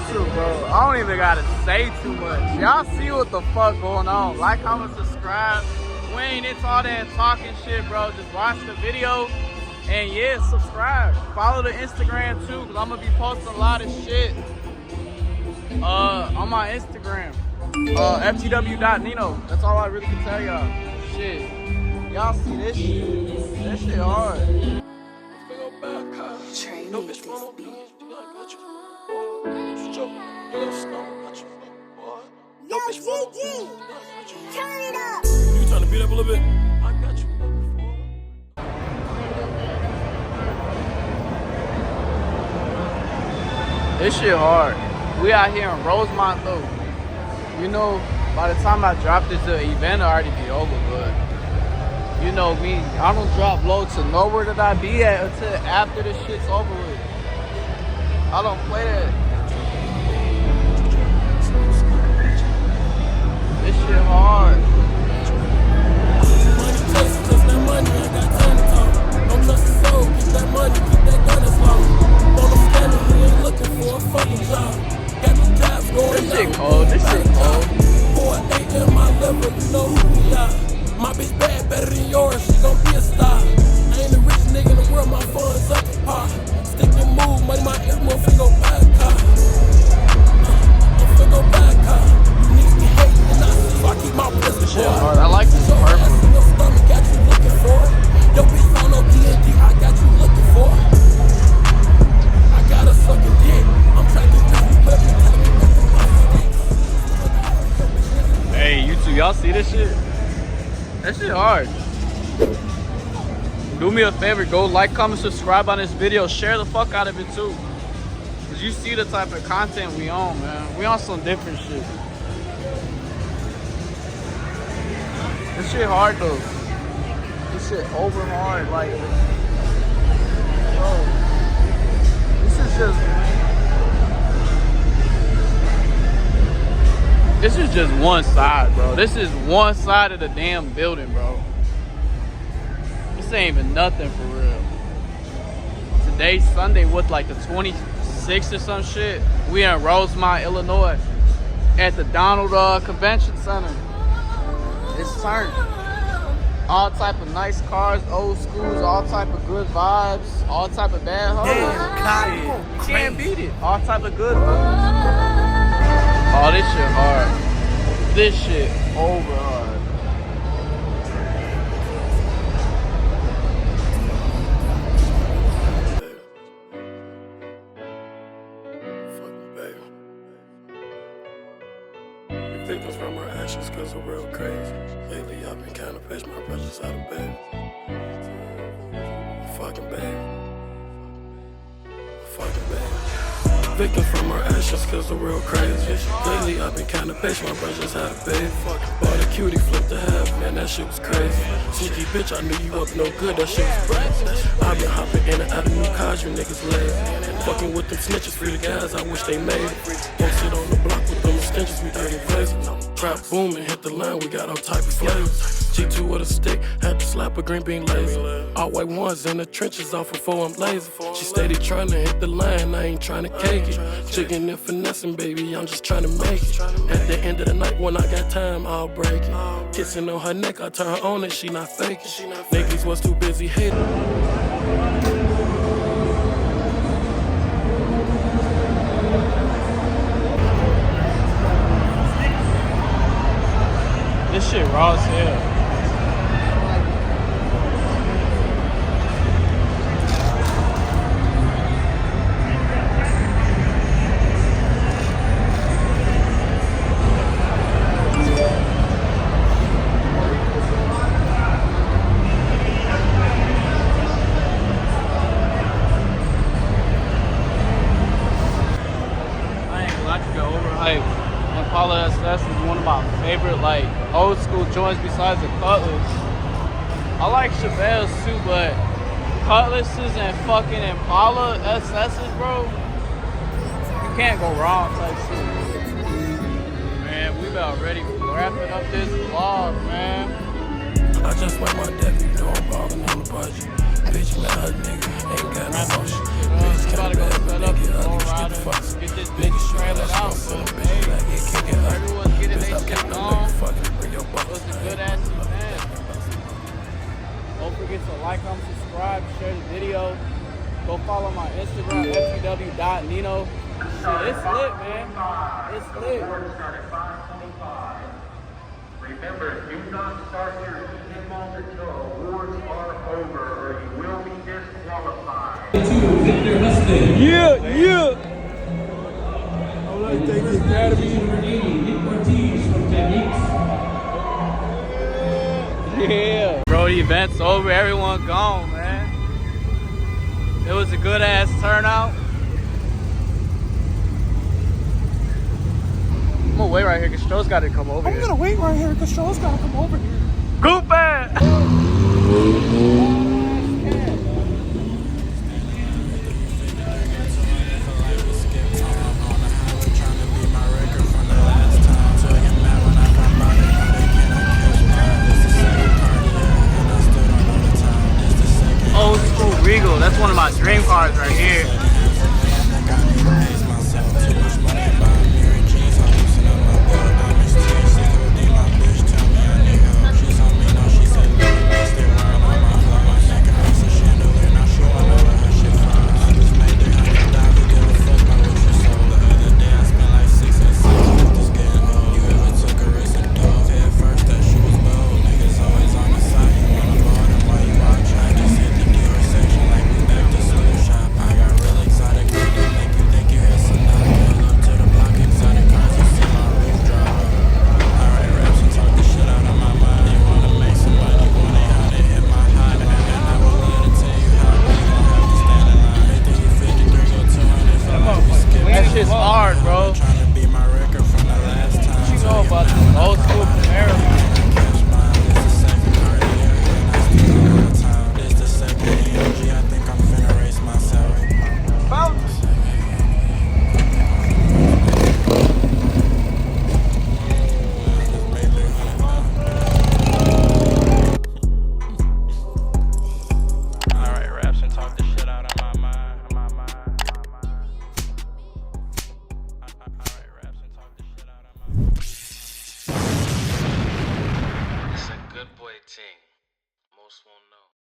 YouTube, bro. I don't even gotta say too much. Y'all see what the fuck going on. Like, comment, subscribe. We ain't into all that talking shit, bro. Just watch the video. And yeah, subscribe. Follow the Instagram too, because I'm gonna be posting a lot of shit on my Instagram. ftw.nino. That's all I really can tell y'all. Shit. Y'all see this shit? That shit hard. Train with this beat. Yo, CG, turn it up. You trying to beat up a little bit? I got you. This shit hard. We out here in Rosemont though. You know, by the time I drop this, the event will already be over, but you know me, I don't drop low to nowhere that I be at until after this shit's over with. I don't play that. This shit hard. Money chasing, just that money, I got time to talk. Don't trust the soul, keep that money, keep that gun as long. On the scanner, he ain't looking for a fucking job. Got the jobs going This shit cold, this shit cold. 4-8 in my liver, you know who we are. My bitch bad, better than yours, she gon' be a star. I ain't the rich nigga in the world, my funds up to par. Stick and move, money, my ears, motherfucker, go buy a car. I'm go buy a car. You niggas be hating and I see, so I keep my pistol. This shit hard. I like this purple. Your stomach got you looking for. Yo bitch found no D&D, I got you looking for. I got a sucking dick. I'm tracking business, but you tell me what the fuck. Hey, you two, y'all see this shit? That shit hard. Do me a favor, go like, comment, subscribe on this video. Share the fuck out of it too. Cause you see the type of content we on, man. We on some different shit. This shit hard though. This shit over hard, like, bro. This is just one side, bro. This is one side of the damn building, bro. This ain't even nothing for real. Today's Sunday, what, like the 26th or some shit? We in Rosemont, Illinois, at the Donald Convention Center. It's turned. All type of nice cars, old schools, all type of good vibes, all type of bad hoes. Can't beat it. All type of good vibes. Oh, this shit hard. This shit over hard. Fucking baby. We victims from our actions cause we're real crazy. Lately I've been kinda pitch my brothers out of bed. Fucking baby. Fucking baby. Victims from our actions cause we're real crazy. Lately I've been kinda patient, my brothers had a baby. Bought a cutie, flipped the half, man, that shit was crazy. Sneaky bitch, I knew you up no good, that shit was crazy. I've been hopping in and out of new cars, you niggas lazy. Fucking with them snitches, free the guys, I wish they made it. Don't sit on the block with them extensions, we dirty blazing. Trap booming, hit the line, we got all type of flavors. G2 with a stick, had to slap a green bean laser. All white ones in the trenches off of 4, I'm lazy. She steady trying to hit the line, I ain't trying to cake it. Chicken and finessing, baby, I'm just trying to make it. At the end of the night, when I got time, I'll break it. Kissing on her neck, I turn her on and she not faking. Niggas was too busy hating. This shit raw as hell. Impala SS is one of my favorite, like, old school joints besides the Cutlass. I like Chevelles too, but Cutlasses and fucking Impala SS's, bro, you can't go wrong type shit. Man, we about ready for wrapping up this vlog, man. I just want my debut, though I'm ballin' on the budget. Bitch, man, her nigga ain't got no motion. Bitch, kinda bad, but nigga, Lowriders. Get this bitch trailer share the video. Go follow my Instagram, ftw.nino. Shit, it's lit, man. It's lit. Remember, do not start your EM until awards are over, or you will be disqualified. Yeah, yeah. I would like to thank the Academy. Yeah. Bro, the event's over. Everyone gone, man. It was a good ass turnout. I'm gonna wait right here because Stroh's got to come over here. I'm gonna wait right here because Stroh's gotta come over here. Group band. Old school Regal. That's one of my dream cars right here. That shit's hard, bro. What you know about this old school Camaro? Alright, raps and talk the shit out of my mind. It's a good boy team. Most won't know.